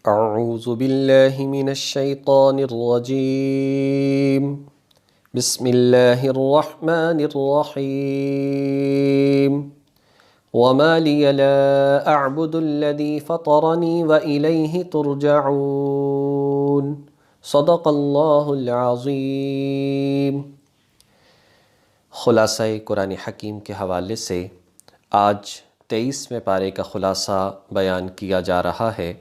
اعوذ باللہ من الشیطان الرجیم بسم اللہ الرحمن الرحیم وما لی لا اعبد الذی فطرنی وإلیہ ترجعون صدق اللہ العظیم۔ خلاصہ قرآن حکیم کے حوالے سے آج 23ویں پارے کا خلاصہ بیان کیا جا رہا ہے۔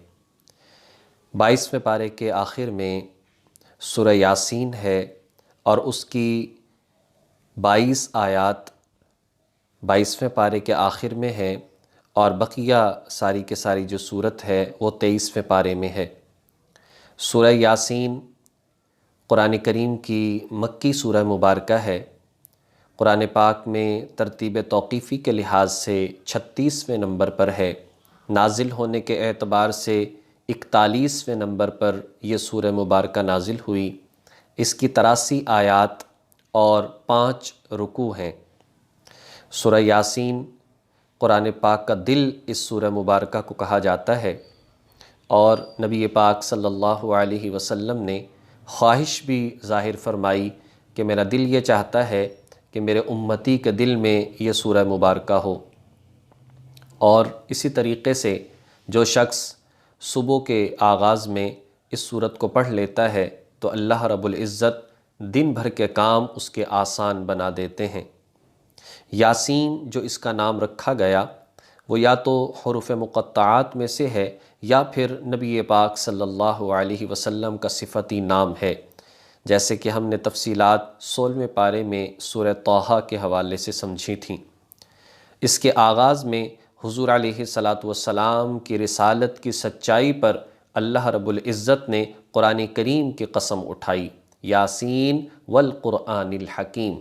22ویں پارے کے آخر میں سورہ یاسین ہے اور اس کی 22 آیات 22ویں پارے کے آخر میں ہے، اور بقیہ ساری کے ساری جو صورت ہے وہ 23ویں پارے میں ہے۔ سورہ یاسین قرآن کریم کی مکی سورہ مبارکہ ہے۔ قرآن پاک میں ترتیب توقیفی کے لحاظ سے 36ویں نمبر پر ہے۔ نازل ہونے کے اعتبار سے 41ویں نمبر پر یہ سورہ مبارکہ نازل ہوئی۔ اس کی 83 آیات اور 5 رکوع ہیں۔ سورہ یاسین قرآن پاک کا دل اس سورہ مبارکہ کو کہا جاتا ہے، اور نبی پاک صلی اللہ علیہ وسلم نے خواہش بھی ظاہر فرمائی کہ میرا دل یہ چاہتا ہے کہ میرے امتی کے دل میں یہ سورہ مبارکہ ہو۔ اور اسی طریقے سے جو شخص صبح کے آغاز میں اس سورت کو پڑھ لیتا ہے تو اللہ رب العزت دن بھر کے کام اس کے آسان بنا دیتے ہیں۔ یاسین جو اس کا نام رکھا گیا وہ یا تو حروف مقطعات میں سے ہے یا پھر نبی پاک صلی اللہ علیہ وسلم کا صفتی نام ہے، جیسے کہ ہم نے تفصیلات 16ویں پارے میں سورہ طٰہٰ کے حوالے سے سمجھی تھیں۔ اس کے آغاز میں حضور علیہ السلام کی رسالت کی سچائی پر اللہ رب العزت نے قرآن کریم کی قسم اٹھائی، یاسین والقرآن الحکیم۔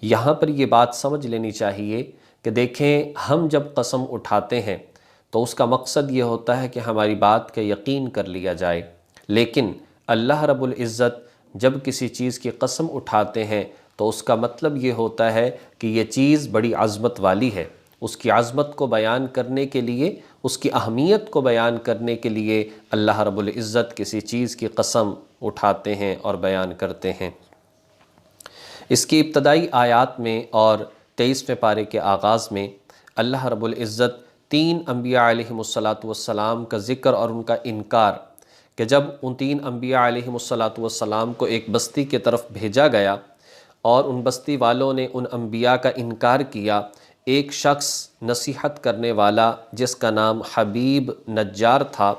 یہاں پر یہ بات سمجھ لینی چاہیے کہ دیکھیں، ہم جب قسم اٹھاتے ہیں تو اس کا مقصد یہ ہوتا ہے کہ ہماری بات کا یقین کر لیا جائے، لیکن اللہ رب العزت جب کسی چیز کی قسم اٹھاتے ہیں تو اس کا مطلب یہ ہوتا ہے کہ یہ چیز بڑی عظمت والی ہے۔ اس کی عظمت کو بیان کرنے کے لیے، اس کی اہمیت کو بیان کرنے کے لیے اللہ رب العزت کسی چیز کی قسم اٹھاتے ہیں اور بیان کرتے ہیں۔ اس کی ابتدائی آیات میں اور 23ویں پارے کے آغاز میں اللہ رب العزت 3 انبیاء علیہم السلام کا ذکر اور ان کا انکار، کہ جب ان 3 انبیاء علیہم السلام کو ایک بستی کی طرف بھیجا گیا اور ان بستی والوں نے ان انبیاء کا انکار کیا، ایک شخص نصیحت کرنے والا جس کا نام حبیب نجار تھا،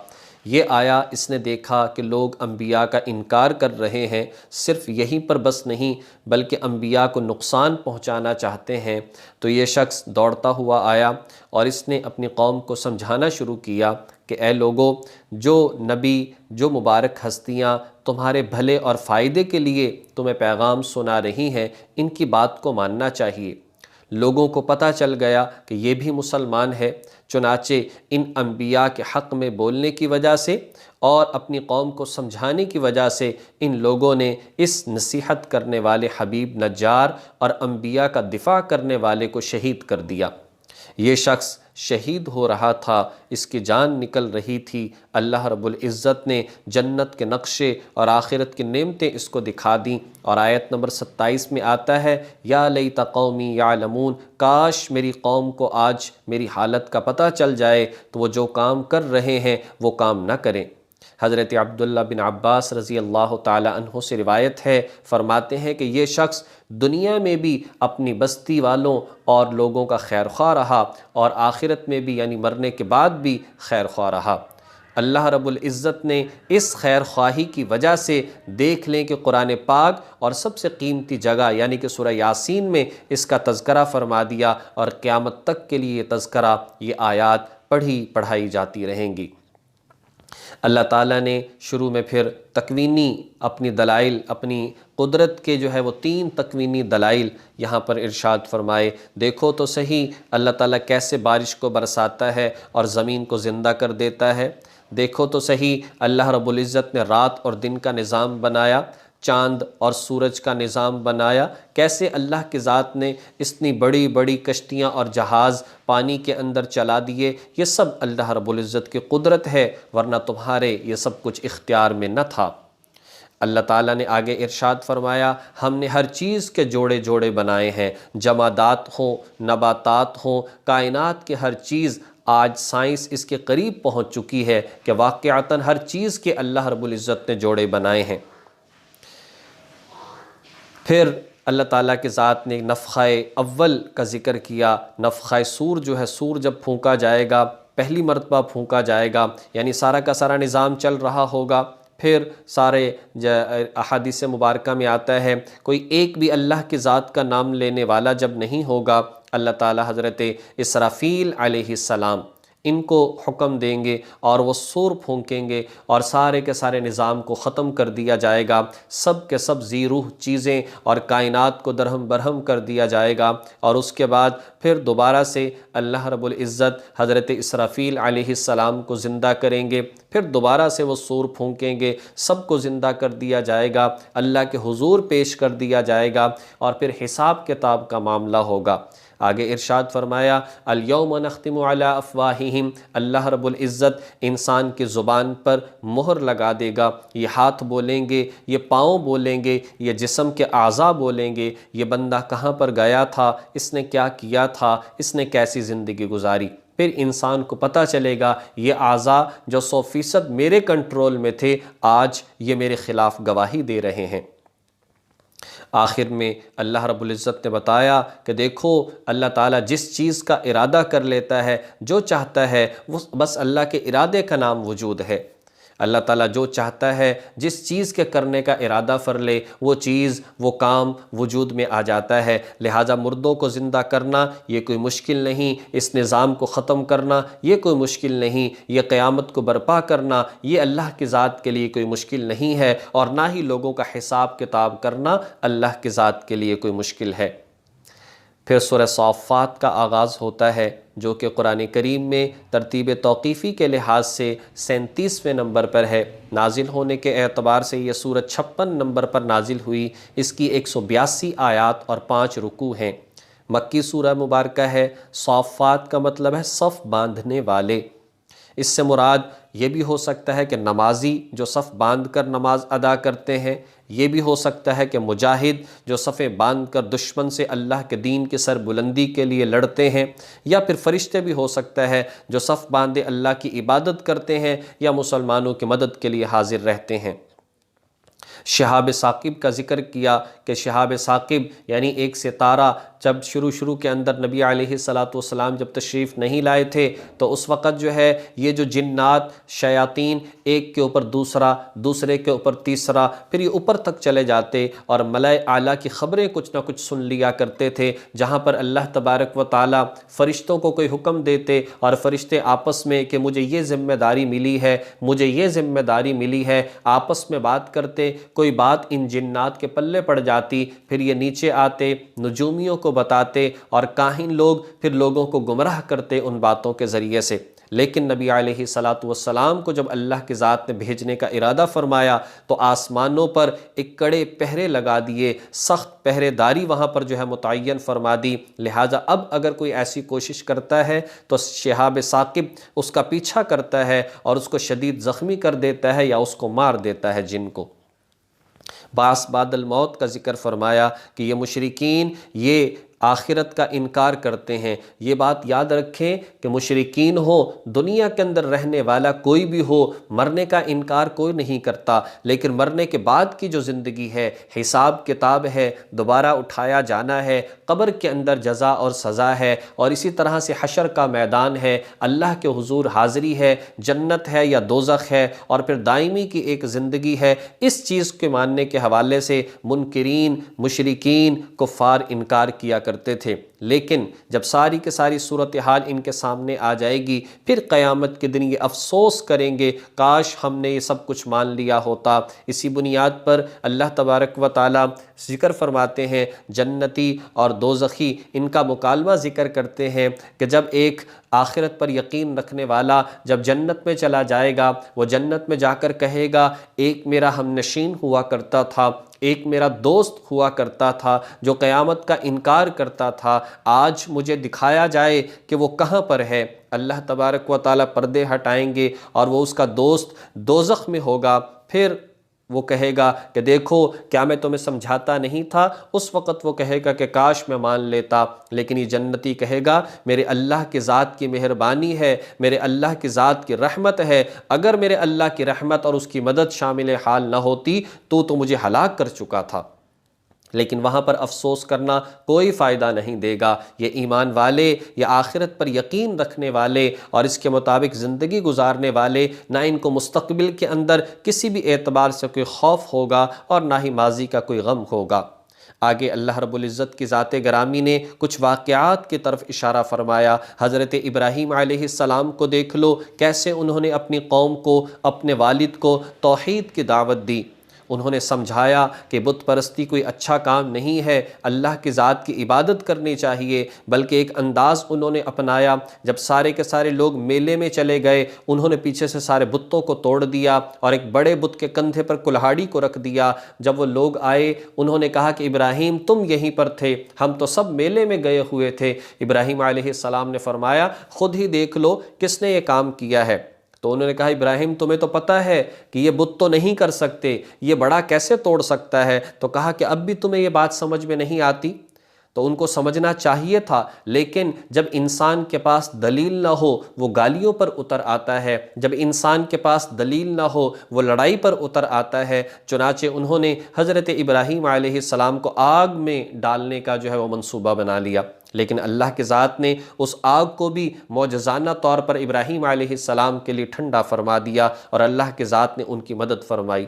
یہ آیا، اس نے دیکھا کہ لوگ انبیاء کا انکار کر رہے ہیں، صرف یہیں پر بس نہیں بلکہ انبیاء کو نقصان پہنچانا چاہتے ہیں، تو یہ شخص دوڑتا ہوا آیا اور اس نے اپنی قوم کو سمجھانا شروع کیا کہ اے لوگو، جو نبی، جو مبارک ہستیاں تمہارے بھلے اور فائدے کے لیے تمہیں پیغام سنا رہی ہیں، ان کی بات کو ماننا چاہیے۔ لوگوں کو پتہ چل گیا کہ یہ بھی مسلمان ہے، چنانچہ ان انبیاء کے حق میں بولنے کی وجہ سے اور اپنی قوم کو سمجھانے کی وجہ سے ان لوگوں نے اس نصیحت کرنے والے حبیب نجار اور انبیاء کا دفاع کرنے والے کو شہید کر دیا۔ یہ شخص شہید ہو رہا تھا، اس کی جان نکل رہی تھی، اللہ رب العزت نے جنت کے نقشے اور آخرت کی نعمتیں اس کو دکھا دیں، اور آیت نمبر 27 میں آتا ہے، یا لیت قومی یعلمون، کاش میری قوم کو آج میری حالت کا پتہ چل جائے تو وہ جو کام کر رہے ہیں وہ کام نہ کریں۔ حضرت عبداللہ بن عباس رضی اللہ تعالی عنہ سے روایت ہے، فرماتے ہیں کہ یہ شخص دنیا میں بھی اپنی بستی والوں اور لوگوں کا خیر خواہ رہا، اور آخرت میں بھی یعنی مرنے کے بعد بھی خیر خواہ رہا۔ اللہ رب العزت نے اس خیر خواہی کی وجہ سے، دیکھ لیں کہ قرآن پاک اور سب سے قیمتی جگہ یعنی کہ سورہ یاسین میں اس کا تذکرہ فرما دیا، اور قیامت تک کے لیے یہ تذکرہ، یہ آیات پڑھائی جاتی رہیں گی۔ اللہ تعالیٰ نے شروع میں پھر تکوینی اپنی دلائل، اپنی قدرت کے جو ہے وہ 3 تکوینی دلائل یہاں پر ارشاد فرمائے۔ دیکھو تو صحیح اللہ تعالیٰ کیسے بارش کو برساتا ہے اور زمین کو زندہ کر دیتا ہے۔ دیکھو تو صحیح اللہ رب العزت نے رات اور دن کا نظام بنایا، چاند اور سورج کا نظام بنایا، کیسے اللہ کی ذات نے اتنی بڑی بڑی کشتیاں اور جہاز پانی کے اندر چلا دیے، یہ سب اللہ رب العزت کی قدرت ہے، ورنہ تمہارے یہ سب کچھ اختیار میں نہ تھا۔ اللہ تعالیٰ نے آگے ارشاد فرمایا، ہم نے ہر چیز کے جوڑے جوڑے بنائے ہیں، جمادات ہوں، نباتات ہوں، کائنات کے ہر چیز۔ آج سائنس اس کے قریب پہنچ چکی ہے کہ واقعتاً ہر چیز کے اللہ رب العزت نے جوڑے بنائے ہیں۔ پھر اللہ تعالیٰ کی ذات نے نفخہ اول کا ذکر کیا۔ نفخہ سور جو ہے، سور جب پھونکا جائے گا، پہلی مرتبہ پھونکا جائے گا، یعنی سارا کا سارا نظام چل رہا ہوگا، پھر سارے احادیث مبارکہ میں آتا ہے کوئی ایک بھی اللہ کی ذات کا نام لینے والا جب نہیں ہوگا، اللہ تعالیٰ حضرت اسرافیل علیہ السلام ان کو حکم دیں گے اور وہ سور پھونکیں گے اور سارے کے سارے نظام کو ختم کر دیا جائے گا، سب کے سب ذی روح چیزیں اور کائنات کو درہم برہم کر دیا جائے گا، اور اس کے بعد پھر دوبارہ سے اللہ رب العزت حضرت اسرافیل علیہ السلام کو زندہ کریں گے، پھر دوبارہ سے وہ سور پھونکیں گے، سب کو زندہ کر دیا جائے گا، اللہ کے حضور پیش کر دیا جائے گا، اور پھر حساب کتاب کا معاملہ ہوگا۔ آگے ارشاد فرمایا، الیوم نختم علی افواہہم، اللہ رب العزت انسان کی زبان پر مہر لگا دے گا، یہ ہاتھ بولیں گے، یہ پاؤں بولیں گے، یہ جسم کے اعضاء بولیں گے، یہ بندہ کہاں پر گیا تھا، اس نے کیا کیا تھا، اس نے کیسی زندگی گزاری۔ پھر انسان کو پتہ چلے گا یہ اعضاء جو 100% میرے کنٹرول میں تھے، آج یہ میرے خلاف گواہی دے رہے ہیں۔ آخر میں اللہ رب العزت نے بتایا کہ دیکھو، اللہ تعالیٰ جس چیز کا ارادہ کر لیتا ہے، جو چاہتا ہے، وہ بس اللہ کے ارادے کا نام وجود ہے۔ اللہ تعالیٰ جو چاہتا ہے، جس چیز کے کرنے کا ارادہ کر لے، وہ چیز، وہ کام وجود میں آ جاتا ہے۔ لہٰذا مردوں کو زندہ کرنا یہ کوئی مشکل نہیں، اس نظام کو ختم کرنا یہ کوئی مشکل نہیں، یہ قیامت کو برپا کرنا یہ اللہ کی ذات کے لیے کوئی مشکل نہیں ہے، اور نہ ہی لوگوں کا حساب کتاب کرنا اللہ کی ذات کے لیے کوئی مشکل ہے۔ پھر سورہ صافات کا آغاز ہوتا ہے، جو کہ قرآن کریم میں ترتیب توقیفی کے لحاظ سے 37ویں نمبر پر ہے۔ نازل ہونے کے اعتبار سے یہ سورۃ 56 نمبر پر نازل ہوئی، اس کی 182 آیات اور 5 رکوع ہیں۔ مکی سورہ مبارکہ ہے۔ صافات کا مطلب ہے صف باندھنے والے۔ اس سے مراد یہ بھی ہو سکتا ہے کہ نمازی جو صف باندھ کر نماز ادا کرتے ہیں، یہ بھی ہو سکتا ہے کہ مجاہد جو صفیں باندھ کر دشمن سے اللہ کے دین کی سر بلندی کے لیے لڑتے ہیں، یا پھر فرشتے بھی ہو سکتا ہے جو صف باندھے اللہ کی عبادت کرتے ہیں یا مسلمانوں کی مدد کے لیے حاضر رہتے ہیں۔ شہاب ثاقب کا ذکر کیا کہ شہاب ثاقب یعنی ایک ستارہ، جب شروع کے اندر نبی علیہ السلام جب تشریف نہیں لائے تھے تو اس وقت جو ہے یہ جو جنات شیاطین ایک کے اوپر دوسرا، دوسرے کے اوپر تیسرا، پھر یہ اوپر تک چلے جاتے اور ملائے اعلیٰ کی خبریں کچھ نہ کچھ سن لیا کرتے تھے، جہاں پر اللہ تبارک و تعالیٰ فرشتوں کو کوئی حکم دیتے اور فرشتے آپس میں کہ مجھے یہ ذمہ داری ملی ہے، مجھے یہ ذمہ داری ملی ہے، آپس میں بات کرتے، کوئی بات ان جنات کے پلے پڑ جاتی، پھر یہ نیچے آتے، نجومیوں کو بتاتے، اور کاہن لوگ پھر لوگوں کو گمراہ کرتے ان باتوں کے ذریعے سے۔ لیکن نبی علیہ السلام کو جب اللہ کی ذات نے بھیجنے کا ارادہ فرمایا تو آسمانوں پر ایک کڑے پہرے لگا دیے، سخت پہرے داری وہاں پر جو ہے متعین فرما دی۔ لہٰذا اب اگر کوئی ایسی کوشش کرتا ہے تو شہاب ثاقب اس کا پیچھا کرتا ہے اور اس کو شدید زخمی کر دیتا ہے یا اس کو مار دیتا ہے جن کو۔ باس بعد الموت کا ذکر فرمایا کہ یہ مشرکین یہ آخرت کا انکار کرتے ہیں۔ یہ بات یاد رکھیں کہ مشرکین ہو، دنیا کے اندر رہنے والا کوئی بھی ہو، مرنے کا انکار کوئی نہیں کرتا، لیکن مرنے کے بعد کی جو زندگی ہے، حساب کتاب ہے، دوبارہ اٹھایا جانا ہے، قبر کے اندر جزا اور سزا ہے، اور اسی طرح سے حشر کا میدان ہے، اللہ کے حضور حاضری ہے، جنت ہے یا دوزخ ہے، اور پھر دائمی کی ایک زندگی ہے، اس چیز کے ماننے کے حوالے سے منکرین، مشرکین، کفار انکار کیا کرتے تھے۔ لیکن جب ساری کی ساری صورتحال ان کے سامنے آ جائے گی، پھر قیامت کے دن یہ افسوس کریں گے، کاش ہم نے یہ سب کچھ مان لیا ہوتا۔ اسی بنیاد پر اللہ تبارک و تعالی ذکر فرماتے ہیں، جنتی اور دوزخی ان کا مکالمہ ذکر کرتے ہیں کہ جب ایک آخرت پر یقین رکھنے والا جب جنت میں چلا جائے گا، وہ جنت میں جا کر کہے گا ایک میرا ہم نشین ہوا کرتا تھا، ایک میرا دوست ہوا کرتا تھا جو قیامت کا انکار کرتا تھا، آج مجھے دکھایا جائے کہ وہ کہاں پر ہے۔ اللہ تبارک و تعالیٰ پردے ہٹائیں گے اور وہ اس کا دوست دوزخ میں ہوگا۔ پھر وہ کہے گا کہ دیکھو کیا میں تمہیں سمجھاتا نہیں تھا؟ اس وقت وہ کہے گا کہ کاش میں مان لیتا، لیکن یہ جنتی کہے گا میرے اللہ کی ذات کی مہربانی ہے، میرے اللہ کی ذات کی رحمت ہے، اگر میرے اللہ کی رحمت اور اس کی مدد شامل حال نہ ہوتی تو مجھے ہلاک کر چکا تھا۔ لیکن وہاں پر افسوس کرنا کوئی فائدہ نہیں دے گا۔ یہ ایمان والے، یہ آخرت پر یقین رکھنے والے اور اس کے مطابق زندگی گزارنے والے، نہ ان کو مستقبل کے اندر کسی بھی اعتبار سے کوئی خوف ہوگا اور نہ ہی ماضی کا کوئی غم ہوگا۔ آگے اللہ رب العزت کی ذات گرامی نے کچھ واقعات کی طرف اشارہ فرمایا۔ حضرت ابراہیم علیہ السلام کو دیکھ لو، کیسے انہوں نے اپنی قوم کو، اپنے والد کو توحید کی دعوت دی۔ انہوں نے سمجھایا کہ بت پرستی کوئی اچھا کام نہیں ہے، اللہ کی ذات کی عبادت کرنی چاہیے، بلکہ ایک انداز انہوں نے اپنایا۔ جب سارے کے سارے لوگ میلے میں چلے گئے، انہوں نے پیچھے سے سارے بتوں کو توڑ دیا اور ایک بڑے بت کے کندھے پر کلہاڑی کو رکھ دیا۔ جب وہ لوگ آئے، انہوں نے کہا کہ ابراہیم تم یہیں پر تھے، ہم تو سب میلے میں گئے ہوئے تھے۔ ابراہیم علیہ السلام نے فرمایا خود ہی دیکھ لو کس نے یہ کام کیا ہے۔ تو انہوں نے کہا ابراہیم تمہیں تو پتہ ہے کہ یہ بت تو نہیں کر سکتے، یہ بڑا کیسے توڑ سکتا ہے؟ تو کہا کہ اب بھی تمہیں یہ بات سمجھ میں نہیں آتی؟ تو ان کو سمجھنا چاہیے تھا، لیکن جب انسان کے پاس دلیل نہ ہو وہ گالیوں پر اتر آتا ہے، جب انسان کے پاس دلیل نہ ہو وہ لڑائی پر اتر آتا ہے۔ چنانچہ انہوں نے حضرت ابراہیم علیہ السلام کو آگ میں ڈالنے کا جو ہے وہ منصوبہ بنا لیا، لیکن اللہ کی ذات نے اس آگ کو بھی معجزانہ طور پر ابراہیم علیہ السلام کے لیے ٹھنڈا فرما دیا اور اللہ کی ذات نے ان کی مدد فرمائی۔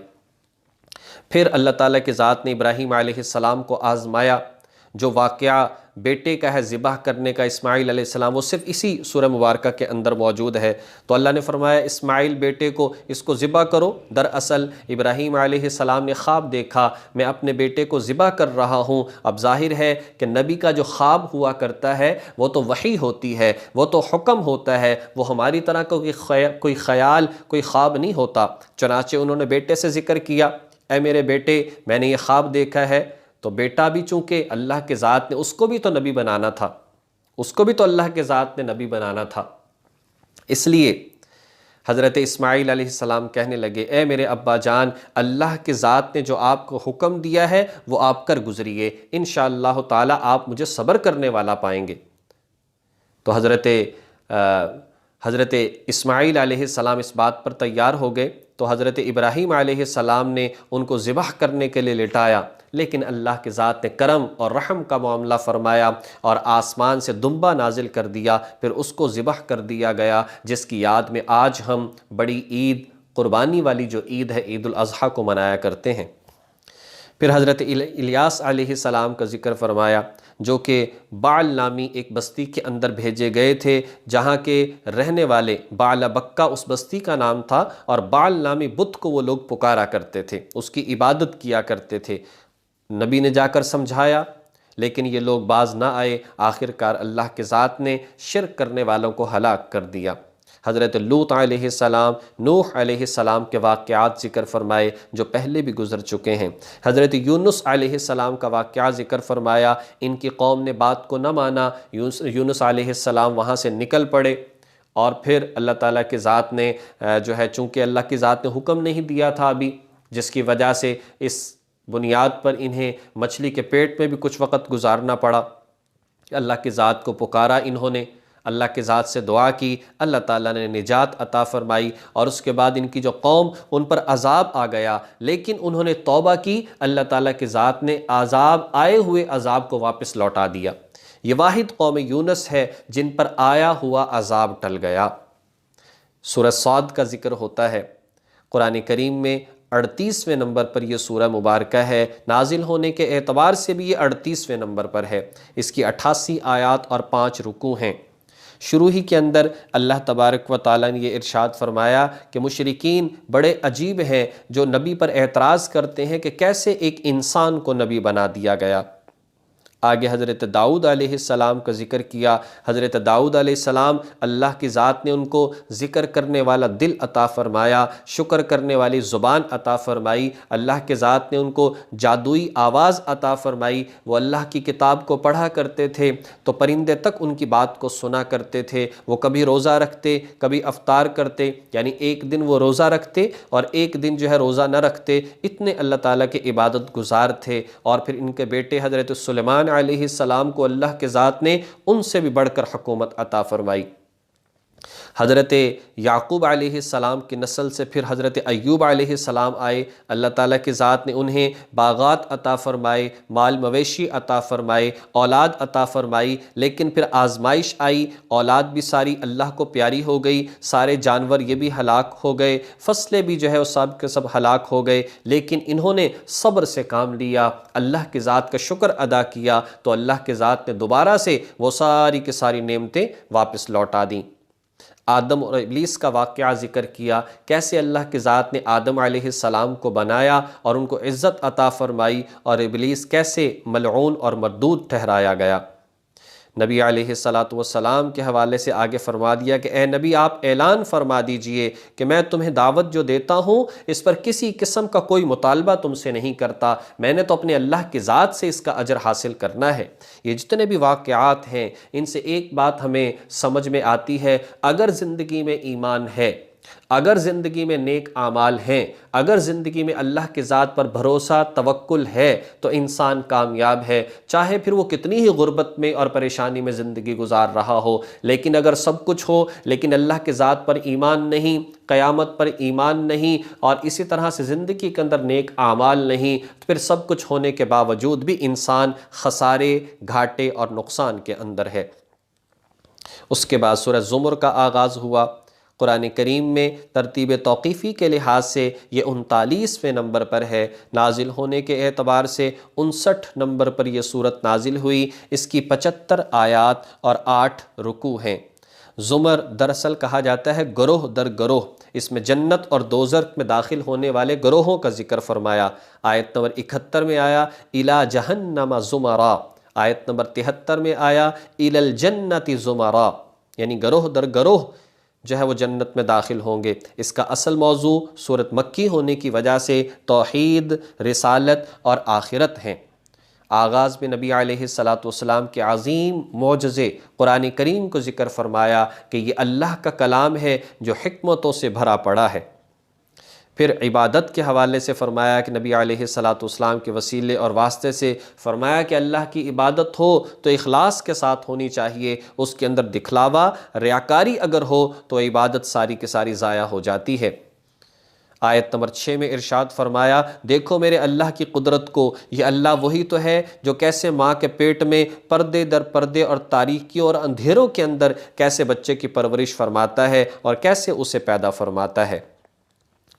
پھر اللہ تعالیٰ کی ذات نے ابراہیم علیہ السلام کو آزمایا۔ جو واقعہ بیٹے کا ہے ذبح کرنے کا اسماعیل علیہ السلام، وہ صرف اسی سورہ مبارکہ کے اندر موجود ہے۔ تو اللہ نے فرمایا اسماعیل بیٹے کو اس کو ذبح کرو۔ دراصل ابراہیم علیہ السلام نے خواب دیکھا میں اپنے بیٹے کو ذبح کر رہا ہوں۔ اب ظاہر ہے کہ نبی کا جو خواب ہوا کرتا ہے وہ تو وحی ہوتی ہے، وہ تو حکم ہوتا ہے، وہ ہماری طرح کوئی خیال، کوئی خواب نہیں ہوتا۔ چنانچہ انہوں نے بیٹے سے ذکر کیا، اے میرے بیٹے میں نے یہ خواب دیکھا ہے۔ تو بیٹا بھی چونکہ اللہ کے ذات نے اس کو بھی تو نبی بنانا تھا، اس کو بھی تو اللہ کے ذات نے نبی بنانا تھا، اس لیے حضرت اسماعیل علیہ السلام کہنے لگے اے میرے ابا جان، اللہ کے ذات نے جو آپ کو حکم دیا ہے وہ آپ کر گزریے، انشاءاللہ تعالی آپ مجھے صبر کرنے والا پائیں گے۔ تو حضرت اسماعیل علیہ السلام اس بات پر تیار ہو گئے۔ تو حضرت ابراہیم علیہ السلام نے ان کو ذبح کرنے کے لیے لٹایا، لیکن اللہ کی ذات نے کرم اور رحم کا معاملہ فرمایا اور آسمان سے دمبا نازل کر دیا، پھر اس کو ذبح کر دیا گیا، جس کی یاد میں آج ہم بڑی عید، قربانی والی جو عید ہے عید الاضحیٰ کو منایا کرتے ہیں۔ پھر حضرت الیاس علیہ السلام کا ذکر فرمایا، جو کہ بعل نامی ایک بستی کے اندر بھیجے گئے تھے، جہاں کے رہنے والے بعل بکہ اس بستی کا نام تھا، اور بعل نامی بت کو وہ لوگ پکارا کرتے تھے، اس کی عبادت کیا کرتے تھے۔ نبی نے جا کر سمجھایا، لیکن یہ لوگ باز نہ آئے، آخرکار اللہ کے ذات نے شرک کرنے والوں کو ہلاک کر دیا۔ حضرت لوط علیہ السلام، نوح علیہ السلام کے واقعات ذکر فرمائے جو پہلے بھی گزر چکے ہیں۔ حضرت یونس علیہ السلام کا واقعہ ذکر فرمایا، ان کی قوم نے بات کو نہ مانا، یونس علیہ السلام وہاں سے نکل پڑے، اور پھر اللہ تعالیٰ کی ذات نے جو ہے چونکہ اللہ کی ذات نے حکم نہیں دیا تھا ابھی، جس کی وجہ سے اس بنیاد پر انہیں مچھلی کے پیٹ میں بھی کچھ وقت گزارنا پڑا۔ اللہ کی ذات کو پکارا انہوں نے، اللہ کی ذات سے دعا کی، اللہ تعالیٰ نے نجات عطا فرمائی، اور اس کے بعد ان کی جو قوم ان پر عذاب آ گیا، لیکن انہوں نے توبہ کی، اللہ تعالیٰ کی ذات نے آئے ہوئے عذاب کو واپس لوٹا دیا۔ یہ واحد قوم یونس ہے جن پر آیا ہوا عذاب ٹل گیا۔ سورہ صاد کا ذکر ہوتا ہے قرآن کریم میں، 38ویں نمبر پر یہ سورہ مبارکہ ہے، نازل ہونے کے اعتبار سے بھی یہ 38ویں نمبر پر ہے۔ اس کی 88 آیات اور 5 رکوع ہیں۔ شروع ہی کے اندر اللہ تبارک و تعالیٰ نے یہ ارشاد فرمایا کہ مشرکین بڑے عجیب ہیں جو نبی پر اعتراض کرتے ہیں کہ کیسے ایک انسان کو نبی بنا دیا گیا۔ آگے حضرت داؤد علیہ السلام کا ذکر کیا۔ حضرت داؤد علیہ السلام اللہ کی ذات نے ان کو ذکر کرنے والا دل عطا فرمایا، شکر کرنے والی زبان عطا فرمائی، اللہ کے ذات نے ان کو جادوئی آواز عطا فرمائی۔ وہ اللہ کی کتاب کو پڑھا کرتے تھے تو پرندے تک ان کی بات کو سنا کرتے تھے۔ وہ کبھی روزہ رکھتے، کبھی افطار کرتے، یعنی ایک دن وہ روزہ رکھتے اور ایک دن جو ہے روزہ نہ رکھتے، اتنے اللہ تعالیٰ کے عبادت گزار تھے۔ اور پھر ان کے بیٹے حضرت سلیمان علیہ السلام کو اللہ کے ذات نے ان سے بھی بڑھ کر حکومت عطا فرمائی۔ حضرت یعقوب علیہ السلام کی نسل سے پھر حضرت ایوب علیہ السلام آئے، اللہ تعالیٰ کی ذات نے انہیں باغات عطا فرمائے، مال مویشی عطا فرمائے، اولاد عطا فرمائی، لیکن پھر آزمائش آئی، اولاد بھی ساری اللہ کو پیاری ہو گئی، سارے جانور یہ بھی ہلاک ہو گئے، فصلیں بھی جو ہے وہ سب کے سب ہلاک ہو گئے، لیکن انہوں نے صبر سے کام لیا، اللہ کی ذات کا شکر ادا کیا، تو اللہ کی ذات نے دوبارہ سے وہ ساری کی ساری نعمتیں واپس لوٹا دیں۔ آدم اور ابلیس کا واقعہ ذکر کیا، کیسے اللہ کی ذات نے آدم علیہ السلام کو بنایا اور ان کو عزت عطا فرمائی، اور ابلیس کیسے ملعون اور مردود ٹھہرایا گیا۔ نبی علیہ السلام کے حوالے سے آگے فرما دیا کہ اے نبی آپ اعلان فرما دیجئے کہ میں تمہیں دعوت جو دیتا ہوں اس پر کسی قسم کا کوئی مطالبہ تم سے نہیں کرتا، میں نے تو اپنے اللہ کی ذات سے اس کا اجر حاصل کرنا ہے۔ یہ جتنے بھی واقعات ہیں ان سے ایک بات ہمیں سمجھ میں آتی ہے، اگر زندگی میں ایمان ہے، اگر زندگی میں نیک اعمال ہیں، اگر زندگی میں اللہ کی ذات پر بھروسہ توکل ہے تو انسان کامیاب ہے، چاہے پھر وہ کتنی ہی غربت میں اور پریشانی میں زندگی گزار رہا ہو۔ لیکن اگر سب کچھ ہو لیکن اللہ کی ذات پر ایمان نہیں، قیامت پر ایمان نہیں، اور اسی طرح سے زندگی کے اندر نیک اعمال نہیں، تو پھر سب کچھ ہونے کے باوجود بھی انسان خسارے، گھاٹے اور نقصان کے اندر ہے۔ اس کے بعد سورہ زمر کا آغاز ہوا۔ قرآن کریم میں ترتیب توقیفی کے لحاظ سے یہ 39ویں نمبر پر ہے، نازل ہونے کے اعتبار سے 59 نمبر پر یہ صورت نازل ہوئی۔ اس کی 75 آیات اور 8 رکوع ہیں۔ زمر دراصل کہا جاتا ہے گروہ در گروہ، اس میں جنت اور دوزخ میں داخل ہونے والے گروہوں کا ذکر فرمایا۔ آیت نمبر 71 میں آیا اِلَى جَهَنَّمَ زُمَرًا، آیت نمبر 73 میں آیا اِلَى الْجَنَّةِ زُمَرًا، یعنی گروہ در گروہ جو ہے وہ جنت میں داخل ہوں گے۔ اس کا اصل موضوع سورت مکی ہونے کی وجہ سے توحید، رسالت اور آخرت ہیں۔ آغاز میں نبی علیہ السلام کے عظیم معجزے قرآن کریم کو ذکر فرمایا کہ یہ اللہ کا کلام ہے جو حکمتوں سے بھرا پڑا ہے۔ پھر عبادت کے حوالے سے فرمایا کہ نبی علیہ السلام کے وسیلے اور واسطے سے فرمایا کہ اللہ کی عبادت ہو تو اخلاص کے ساتھ ہونی چاہیے، اس کے اندر دکھلاوا، ریاکاری اگر ہو تو عبادت ساری کی ساری ضائع ہو جاتی ہے۔ آیت نمبر 6 میں ارشاد فرمایا دیکھو میرے اللہ کی قدرت کو، یہ اللہ وہی تو ہے جو کیسے ماں کے پیٹ میں پردے در پردے اور تاریکیوں اور اندھیروں کے اندر کیسے بچے کی پرورش فرماتا ہے اور کیسے اسے پیدا فرماتا ہے۔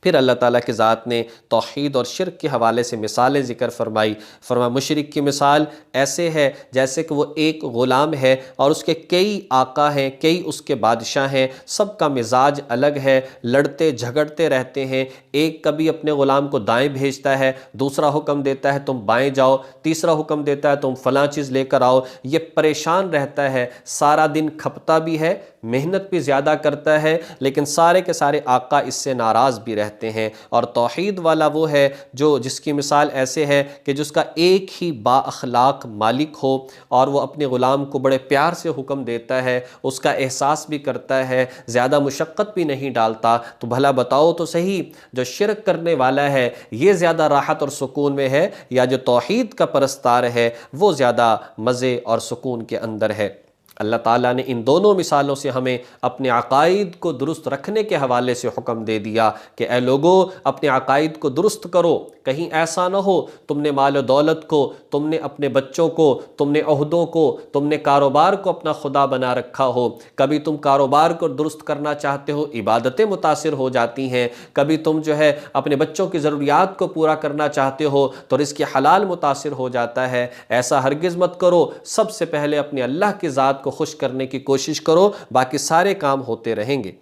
پھر اللہ تعالیٰ کی ذات نے توحید اور شرک کے حوالے سے مثالیں ذکر فرمائی۔ فرمایا مشرک کی مثال ایسے ہے جیسے کہ وہ ایک غلام ہے اور اس کے کئی آقا ہیں، کئی اس کے بادشاہ ہیں، سب کا مزاج الگ ہے، لڑتے جھگڑتے رہتے ہیں۔ ایک کبھی اپنے غلام کو دائیں بھیجتا ہے، دوسرا حکم دیتا ہے تم بائیں جاؤ، تیسرا حکم دیتا ہے تم فلاں چیز لے کر آؤ۔ یہ پریشان رہتا ہے، سارا دن کھپتا بھی ہے، محنت بھی زیادہ کرتا ہے، لیکن سارے کے سارے آقا اس سے ناراض بھی رہتے ہیں۔ اور توحید والا وہ ہے جو جس کی مثال ایسے ہے کہ جس کا ایک ہی با اخلاق مالک ہو اور وہ اپنے غلام کو بڑے پیار سے حکم دیتا ہے، اس کا احساس بھی کرتا ہے، زیادہ مشقت بھی نہیں ڈالتا۔ تو بھلا بتاؤ تو صحیح، جو شرک کرنے والا ہے یہ زیادہ راحت اور سکون میں ہے یا جو توحید کا پرستار ہے وہ زیادہ مزے اور سکون کے اندر ہے؟ اللہ تعالیٰ نے ان دونوں مثالوں سے ہمیں اپنے عقائد کو درست رکھنے کے حوالے سے حکم دے دیا کہ اے لوگو اپنے عقائد کو درست کرو، کہیں ایسا نہ ہو تم نے مال و دولت کو، تم نے اپنے بچوں کو، تم نے عہدوں کو، تم نے کاروبار کو اپنا خدا بنا رکھا ہو۔ کبھی تم کاروبار کو درست کرنا چاہتے ہو، عبادتیں متاثر ہو جاتی ہیں، کبھی تم جو ہے اپنے بچوں کی ضروریات کو پورا کرنا چاہتے ہو تو رزق حلال متاثر ہو جاتا ہے۔ ایسا ہرگز مت کرو، سب سے پہلے اپنے اللہ کی ذات کو خوش کرنے کی کوشش کرو، باقی سارے کام ہوتے رہیں گے۔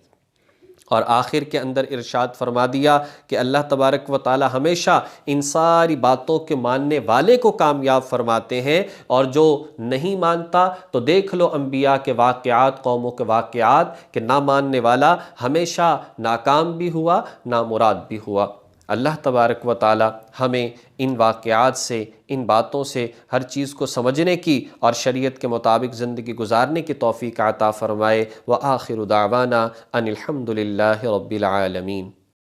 اور آخر کے اندر ارشاد فرما دیا کہ اللہ تبارک و تعالی ہمیشہ ان ساری باتوں کے ماننے والے کو کامیاب فرماتے ہیں، اور جو نہیں مانتا تو دیکھ لو انبیاء کے واقعات، قوموں کے واقعات، کہ نہ ماننے والا ہمیشہ ناکام بھی ہوا، نامراد بھی ہوا۔ اللہ تبارک و تعالی ہمیں ان واقعات سے، ان باتوں سے ہر چیز کو سمجھنے کی اور شریعت کے مطابق زندگی گزارنے کی توفیق عطا فرمائے۔ وآخر دعوانا ان الحمد للہ رب العالمین۔